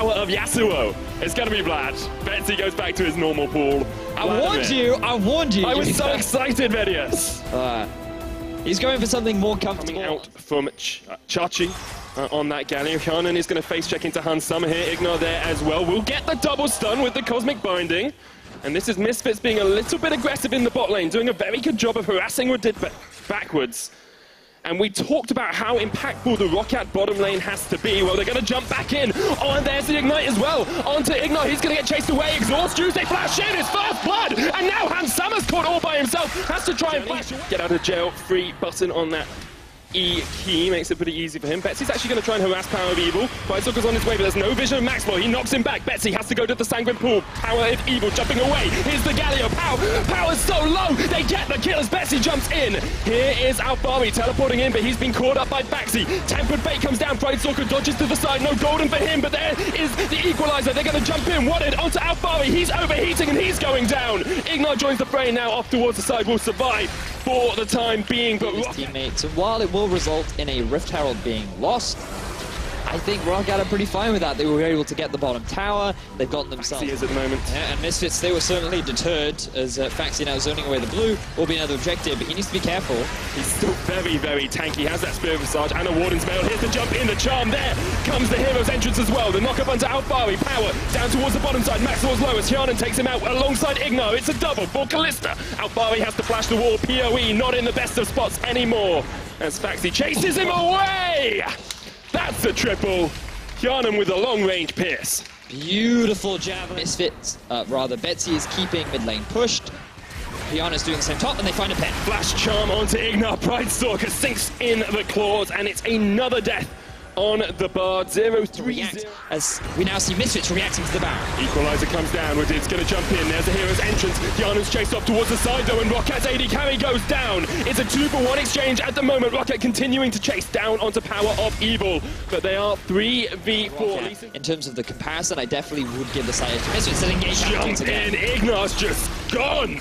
power of Yasuo. It's going to be Vlad. Betsy goes back to his normal pool. I warned you. I was so excited, Vedius. He's going for something more comfortable. Coming out from Chachi on that Galio. Hjanen is going to face check into Hans Summer here. Ignore there as well. We'll get the double stun with the Cosmic Binding. And this is Misfits being a little bit aggressive in the bot lane, doing a very good job of harassing Radid backwards. And we talked about how impactful the Roccat bottom lane has to be. Well, they're going to jump back in. Oh, and there's the Ignite as well. Onto Ignite. He's going to get chased away. Exhaust juice. They flash in. His first blood. And now Hans Summer's caught all by himself. Has to try and flash away. Get out of jail. Free button on that E key makes it pretty easy for him. Betsy's actually going to try and harass Power of Evil. Brightstalker's on his way, but there's no vision of Maxwell. He knocks him back. Betsy has to go to the Sanguine Pool. Power of Evil jumping away. Here's the Galio. Power's so low. They get the kill as Betsy jumps in. Here is Alfari teleporting in, but he's been caught up by Baxi. Tempered Fate comes down. Brightstalker dodges to the side. No golden for him, but there is the equalizer. They're going to jump in. Wanted onto Alfari. He's overheating and he's going down. Ignite joins the fray now off towards the side. Will survive for the time being, but his teammates. And while it will result in a Rift Herald being lost, I think Roccat are pretty fine with that. They were able to get the bottom tower. They've gotten themselves. He is at the moment. Yeah, and Misfits, they were certainly deterred as Faxi now zoning away the blue. Will be another objective, but he needs to be careful. He's still very, very tanky. He has that Spirit Visage and a Warden's Mail. Here's the jump in, the charm there. Comes the hero's entrance as well. The knock up onto Alfari. Power down towards the bottom side. Maxwell's lowest. Hjanen takes him out alongside Ignar. It's a double for Kalista. Alfari has to flash the wall. PoE not in the best of spots anymore as Faxi chases him away. That's a triple. Hjanen with a long-range pierce. Beautiful javelin. Misfits, Betsy is keeping mid lane pushed. Hjanen's doing the same top, and they find a pen. Flash charm onto Ignar. Brightstalker sinks in the claws, and it's another death on the Bard. 0-3. As we now see Misfits reacting to the Baron. Equalizer comes down. Radid's going to jump in. There's the hero's entrance. Hjanen's chased off towards the side, though, and Rockat's AD carry goes down. It's a 2-for-1 exchange at the moment. Roccat continuing to chase down onto Power of Evil, but they are 3v4. Roccat, in terms of the comparison, I definitely would give the side to Misfits. Jump in. Ignar's just gone.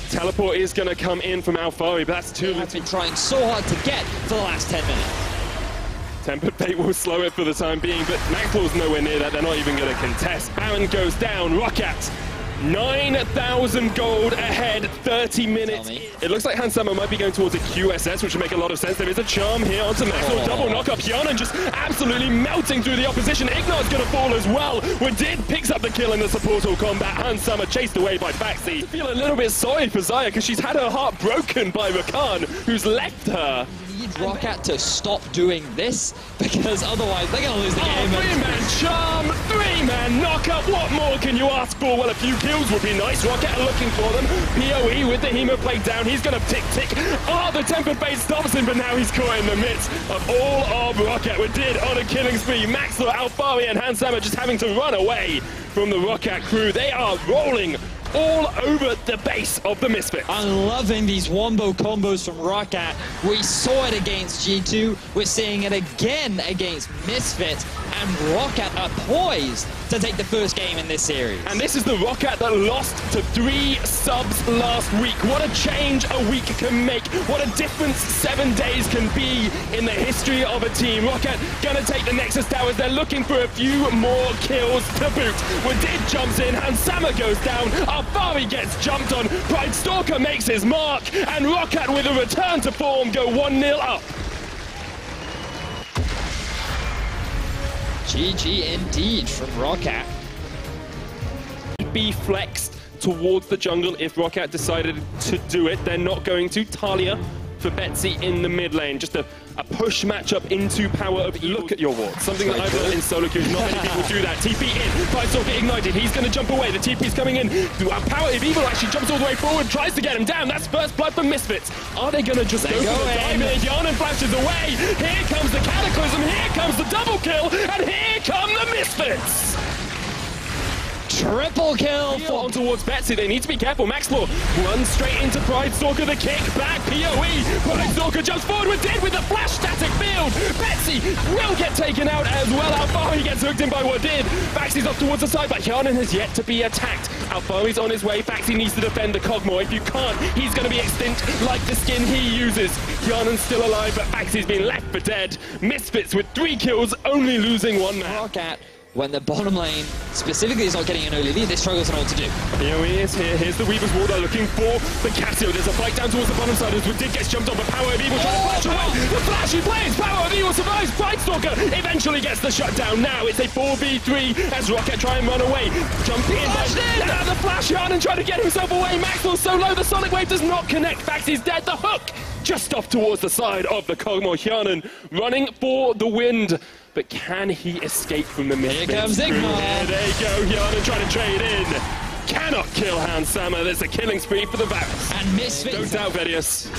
Teleport is going to come in from Alfari, but that's too. They've been trying so hard to get for the last 10 minutes. Tempered Fate will slow it for the time being, but Maxwell's nowhere near that. They're not even going to contest. Baron goes down. Roccat, 9,000 gold ahead, 30 minutes. It looks like Hans Summer might be going towards a QSS, which would make a lot of sense. There is a charm here onto Maxwell. Double knock-up. Hjanen just absolutely melting through the opposition. Ignar's going to fall as well. Radid picks up the kill in the supportal combat. Hans Summer chased away by Faxi. I feel a little bit sorry for Xayah because she's had her heart broken by Rakan, who's left her. Roccat to stop doing this, because otherwise they're going to lose the game. Three-man charm, three-man knock-up. What more can you ask for? Well, a few kills would be nice. Roccat are looking for them. PoE with the Hemoplate down. He's going to tick. Oh, the Tempered Fate stops him, but now he's caught in the midst of all of Roccat. Radid on a killing spree. Maxwell, Alfari, and Hans Summer just having to run away from the Roccat crew. They are rolling all over the base of the Misfits. I'm loving these wombo combos from Roccat. We saw it against G2. We're seeing it again against Misfits. And Roccat are poised to take the first game in this series. And this is the Roccat that lost to 3 subs last week. What a change a week can make. What a difference 7 days can be in the history of a team. Roccat gonna take the Nexus Towers. They're looking for a few more kills to boot. Radid jumps in, and Sama goes down. Alfari gets jumped on. Brightstalker makes his mark, and Roccat with a return to form go 1-0 up. GG indeed from Roccat. Be flexed towards the jungle if Roccat decided to do it. They're not going to. Talia for Betsy in the mid lane. Just a push matchup into Power of Evil. Look at your ward. Something that I've learned in solo queues. Not many people do that. TP in. Brightstalker ignited. He's going to jump away. The TP's coming in. Power of Evil actually jumps all the way forward. Tries to get him down. That's first blood for Misfits. Are they going to just go for the diamond? Hjanen flashes away. Here comes the Cataclysm. Here comes the double kill. And here come the Misfits. Triple kill on towards Betsy. They need to be careful. Maxwell runs straight into Brightstalker. The kick back. PoE. Brightstalker jumps forward with the flash static field. Betsy will get taken out as well. Alfari gets hooked in by Wadid. Faxi's off towards the side, but Hjanen has yet to be attacked. Alfari's on his way. Faxi needs to defend the Cogmore. If you can't, he's going to be extinct like the skin he uses. Hjanen's still alive, but Faxi's been left for dead. Misfits with 3 kills, only losing 1 man. Roccat when the bottom lane specifically is not getting an early lead, they struggle to know what to do. Here he is, here's the Weaver's Wall. They're looking for the Casio. There's a fight down towards the bottom side as Woodid gets jumped on, but Power of Evil trying to flash away. The flashy plays, Power of Evil survives. Brightstalker eventually gets the shutdown. Now it's a 4v3 as Roccat try and run away. Jump in, the flash and trying to get himself away. Maxwell so low, the Sonic Wave does not connect. Faxi's dead, the hook just off towards the side of the Kog'Maw. Hjarnan running for the wind. But can he escape from the Misfits? Here comes Ignar. There you go, Hjarnan trying to trade in. Cannot kill Hansama. There's a killing spree for the Varus. And Misfits. Don't doubt Vedius.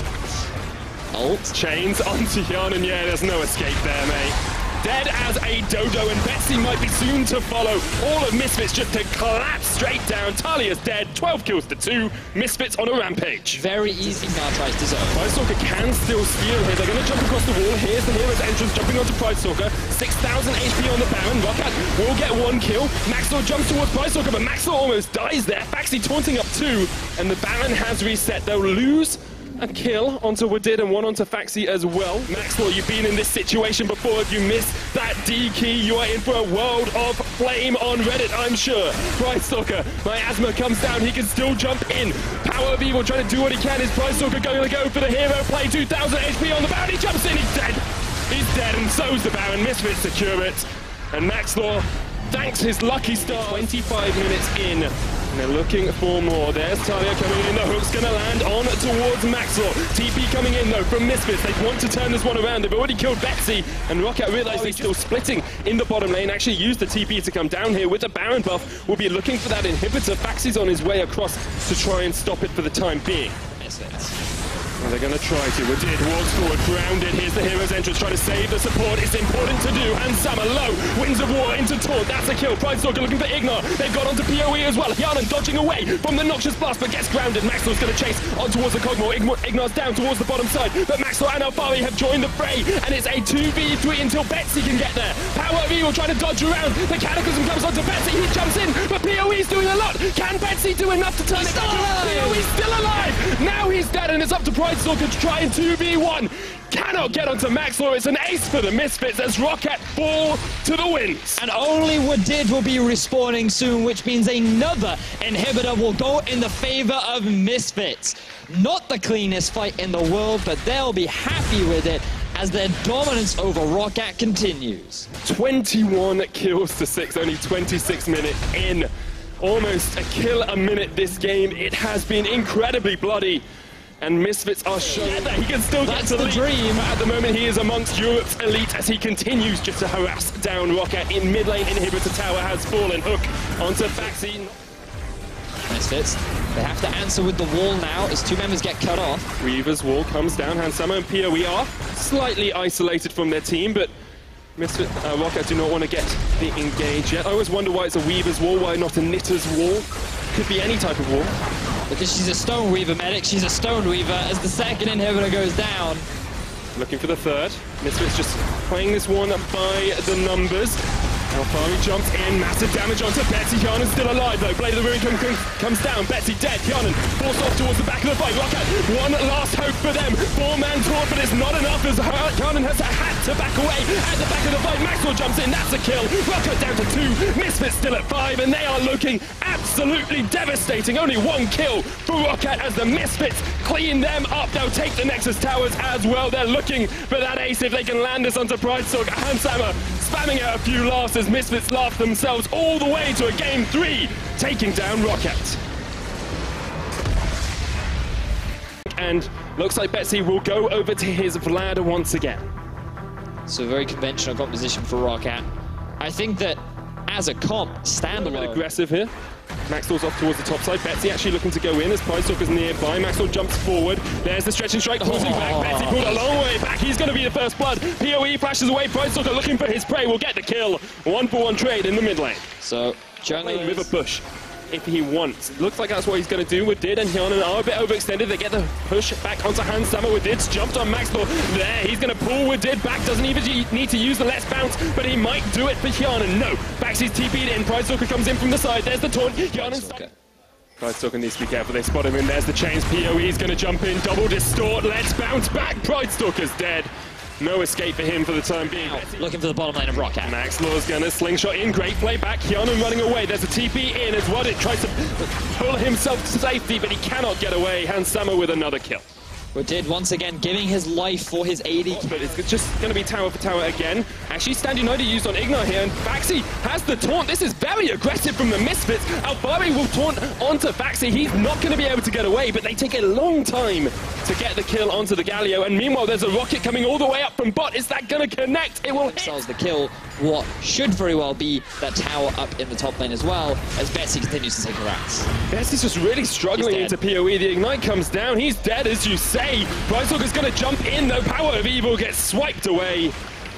Ult. Chains onto Hjarnan. Yeah, there's no escape there, mate. Dead as a dodo, and Betsy might be soon to follow. All of Misfits just to collapse straight down. Talia's dead, 12 kills to 2. Misfits on a rampage. Very easy now tries to zone. Brightstalker can still steal here. They're going to jump across the wall. Here's the hero's entrance, jumping onto Brightstalker. 6,000 HP on the Baron. Roccat will get 1 kill. Maxwell jumps towards Brightstalker, but Maxwell almost dies there. Faxi taunting up 2, and the Baron has reset. They'll lose a kill onto Woodid and 1 onto Faxi as well. Maxwell, you've been in this situation before. If you miss that D key, you are in for a world of flame on Reddit, I'm sure. Brightstalker, Miasma comes down, he can still jump in. Power of Evil trying to do what he can. Is Brightstalker going to go for the hero play? 2,000 HP on the Baron, he jumps in, he's dead. He's dead, and so's the Baron. Misfits secure it. And Maxlaw thanks his lucky star. 25 minutes in. And they're looking for more. There's Talia coming in. The hook's going to land on towards Maxwell. TP coming in, though, from Misfits. They want to turn this one around. They've already killed Betsy. And Roccat realized they're still splitting in the bottom lane. Actually used the TP to come down here with the Baron buff. We'll be looking for that inhibitor. Faxi's on his way across to try and stop it for the time being. Well, they're going to try to. Woodid walks forward, grounded. Here's the hero's entrance, trying to save the support. It's important to do. And Sama low. Winds of War into Taunt. That's a kill. Brightstalker looking for Ignar. They've got onto PoE as well. Hjarnan dodging away from the Noxious Blast, but gets grounded. Maxwell's going to chase on towards the Kog'Maw. Ignar's down towards the bottom side. But Maxwell and Alfari have joined the fray. And it's a 2v3 until Betsy can get there. Power of Evil trying to dodge around. The Cataclysm comes onto Betsy. He jumps in. But PoE's doing a lot. Can Betsy do enough to turn it back? PoE's still alive. Now he's dead, and it's up to Brightstalker to try and 2v1. Cannot get onto Maxlaw. It's an ace for the Misfits as Roccat fall to the winds. And only Woodid will be respawning soon, which means another inhibitor will go in the favor of Misfits. Not the cleanest fight in the world, but they'll be happy with it as their dominance over Roccat continues. 21 kills to 6, only 26 minutes in. Almost a kill a minute this game. It has been incredibly bloody. And Misfits are showing that he can still get to the dream. At the moment, he is amongst Europe's elite as he continues just to harass down Roccat in mid lane. Inhibitor tower has fallen. Hook onto Faxi. Misfits, they have to answer with the wall now as 2 members get cut off. Weaver's Wall comes down. Hansama and PoE are slightly isolated from their team, but Misfits, Roccat do not want to get the engage yet. I always wonder why it's a Weaver's Wall, why not a Knitter's Wall? Could be any type of wall. Because she's a Stone Weaver medic, she's a Stone Weaver as the second inhibitor goes down. Looking for the third. Misfits just playing this one by the numbers. Alfari jumps in, massive damage onto Betsy. Hjarnan's still alive though. Blade of the Ruin comes down. Betsy dead. Hjarnan forced off towards the back of the fight. Roccat, one last hope for them. 4-man taunt, but it's not enough as Hjarnan has had to back away at the back of the fight. Maxwell jumps in, that's a kill. Roccat down to 2. Misfits still at 5, and they are looking absolutely devastating. Only 1 kill for Roccat as the Misfits clean them up. They'll take the Nexus Towers as well. They're looking for that ace if they can land this onto Brightstalker. Hansama spamming out a few laughs as Misfits laugh themselves all the way to a game 3, taking down Roccat. And looks like Betsy will go over to his Vlad once again. So very conventional composition for Roccat. I think that as a comp, standalone. Aggressive here. Maxwell's off towards the top side. Betsy actually looking to go in as Brightstalker's nearby. Maxwell jumps forward. There's the stretching strike, holding back. Betsy pulled a long way back. He's going to be the first blood. PoE flashes away. Brightstalker looking for his prey. Will get the kill. 1-for-1 trade in the mid lane. So, jungle with a push if he wants. Looks like that's what he's going to do. Woodid and Hjarnan are a bit overextended. They get the push back onto Hansama. Woodid's jumped on Maxwell. There, he's going to pull Woodid back. Doesn't even need to use the Let's Bounce, but he might do it for Hjarnan. No, Baxi's TP'd in. Brightstalker comes in from the side. There's the taunt. Brightstalker needs to be careful. They spot him in. There's the chains. PoE's going to jump in. Double distort. Let's bounce back. Brightstalker's dead. No escape for him for the time being. Looking for the bottom lane of Roccat. Maxlaw's gonna slingshot in, great play back. Hyunum running away, there's a TP in as Wadit tries to pull himself to safety, but he cannot get away. Hansama with another kill. Did once again giving his life for his AD. But it's just going to be tower for tower again. Actually, Stand United used on Ignar here, and Faxi has the taunt. This is very aggressive from the Misfits. Alfari will taunt onto Faxi. He's not going to be able to get away, but they take a long time to get the kill onto the Galio. And meanwhile, there's a rocket coming all the way up from bot. Is that going to connect? It will hit. Sells the kill. What should very well be that tower up in the top lane as well, as Betsy continues to take her axe. Betsy's just really struggling into PoE. The Ignite comes down. He's dead, as you say. Pricetalker's going to jump in, though. Power of Evil gets swiped away.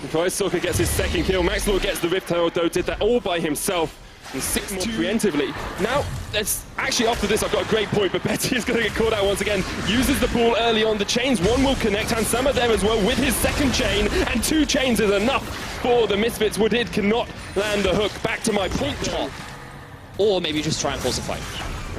Pricetalker gets his second kill. Maxlord gets the Rift Herald, though, did that all by himself. And 6 more preemptively. Now, that's actually after this, I've got a great point, but Betty is going to get caught out once again. Uses the pool early on. The chains, one will connect. Hansama there as well with his second chain, and 2 chains is enough for the Misfits. Woodid cannot land the hook. Back to my point. Or maybe just try and force a fight.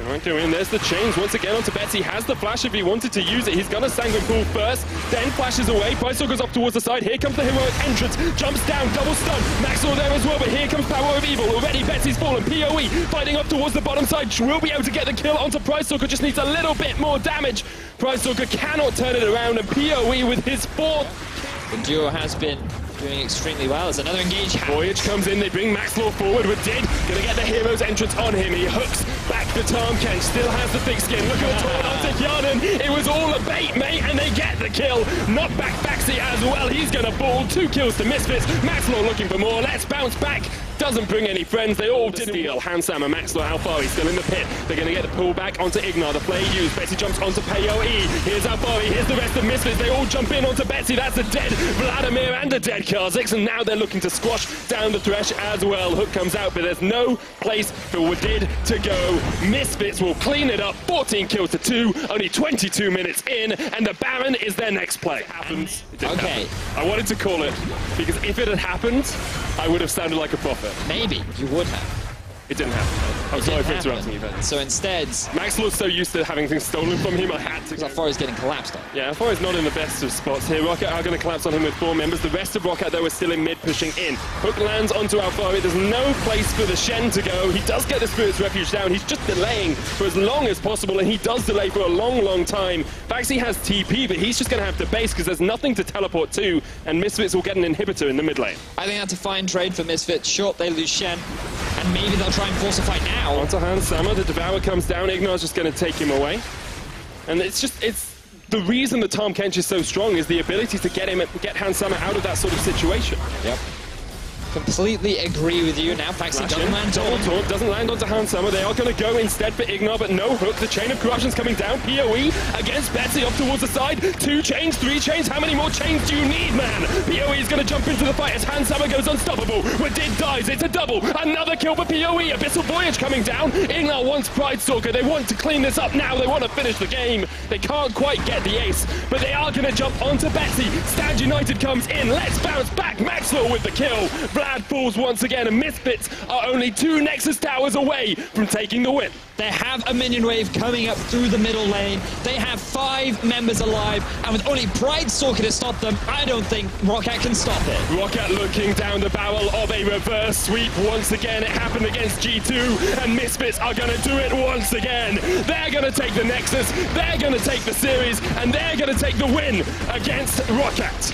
Alright, doing. There's the chains once again onto Betsy. Has the flash if he wanted to use it. He's gonna Sanguine Pool first, then flashes away. Pricetalker goes off towards the side. Here comes the heroic entrance. Jumps down, double stun. Maxwell there as well, but here comes Power of Evil. Already Betsy's fallen. PoE fighting up towards the bottom side. Will be able to get the kill onto Pricetalker. Just needs a little bit more damage. Pricetalker cannot turn it around, and PoE with his 4th. The duo has been doing extremely well. There's another engage. Voyage comes in, they bring Maxlaw forward with Did. Gonna get the hero's entrance on him. He hooks back to Tarmkench, still has the thick skin. Look at the taunt onto Yarden. It was all a bait, mate, and they get the kill. Knock back Faxi as well. He's gonna fall. 2 kills to Misfits. Maxlaw looking for more. Let's bounce back. Doesn't bring any friends. They all did deal. Hansam and Maxlaw, Alfari still in the pit. They're going to get the pull back onto Ignar. The play used. Betsy jumps onto PoE. Here's Alfari. Here's the rest of Misfits. They all jump in onto Betsy. That's a dead Vladimir and a dead KazaLoLLCS. And now they're looking to squash down the Thresh as well. Hook comes out, but there's no place for Wadid to go. Misfits will clean it up. 14 kills to 2. Only 22 minutes in. And the Baron is their next play. It happens. It didn't happen. I wanted to call it because if it had happened, I would have sounded like a prophet. Maybe you would have. It didn't happen. I'm sorry for interrupting you, Ben. So instead, Maxlaw's so used to having things stolen from him, I had to. Alfari's getting collapsed on. Yeah, Alfari's not in the best of spots here. Roccat are going to collapse on him with 4 members. The rest of Roccat, though, is still in mid, pushing in. Hook lands onto Alfari. There's no place for the Shen to go. He does get the Spirit's Refuge down. He's just delaying for as long as possible, and he does delay for a long, long time. Faxi has TP, but he's just going to have to base because there's nothing to teleport to, and Misfits will get an inhibitor in the mid lane. I think that's a fine trade for Misfits. Short, they lose Shen, and maybe they'll try and force a fight now. Onto Hansama, the Devourer comes down, Ignar's just going to take him away. And it's the reason that Tarmkench is so strong is the ability to get Hansama out of that sort of situation. Yep. Completely agree with you. Now Faxi doesn't land double taunt, doesn't land onto Hansama. They are going to go instead for Ignar, but no hook. The Chain of Corruption's coming down. PoE against Betsy up towards the side. 2 chains, 3 chains. How many more chains do you need, man? PoE is going to jump into the fight as Hansama goes unstoppable. Wadid dies. It's a double. Another kill for PoE. Abyssal Voyage coming down. Ignar wants Pridestalker. They want to clean this up now. They want to finish the game. They can't quite get the ace, but they are going to jump onto Betsy. Stand United comes in. Let's bounce back. Maxwell with the kill. Vlad falls once again, and Misfits are only 2 Nexus towers away from taking the win. They have a minion wave coming up through the middle lane. They have 5 members alive, and with only Pridestalker to stop them, I don't think Roccat can stop it. Roccat looking down the barrel of a reverse sweep once again. It happened against G2, and Misfits are going to do it once again. They're going to take the Nexus, they're going to take the series, and they're going to take the win against Roccat.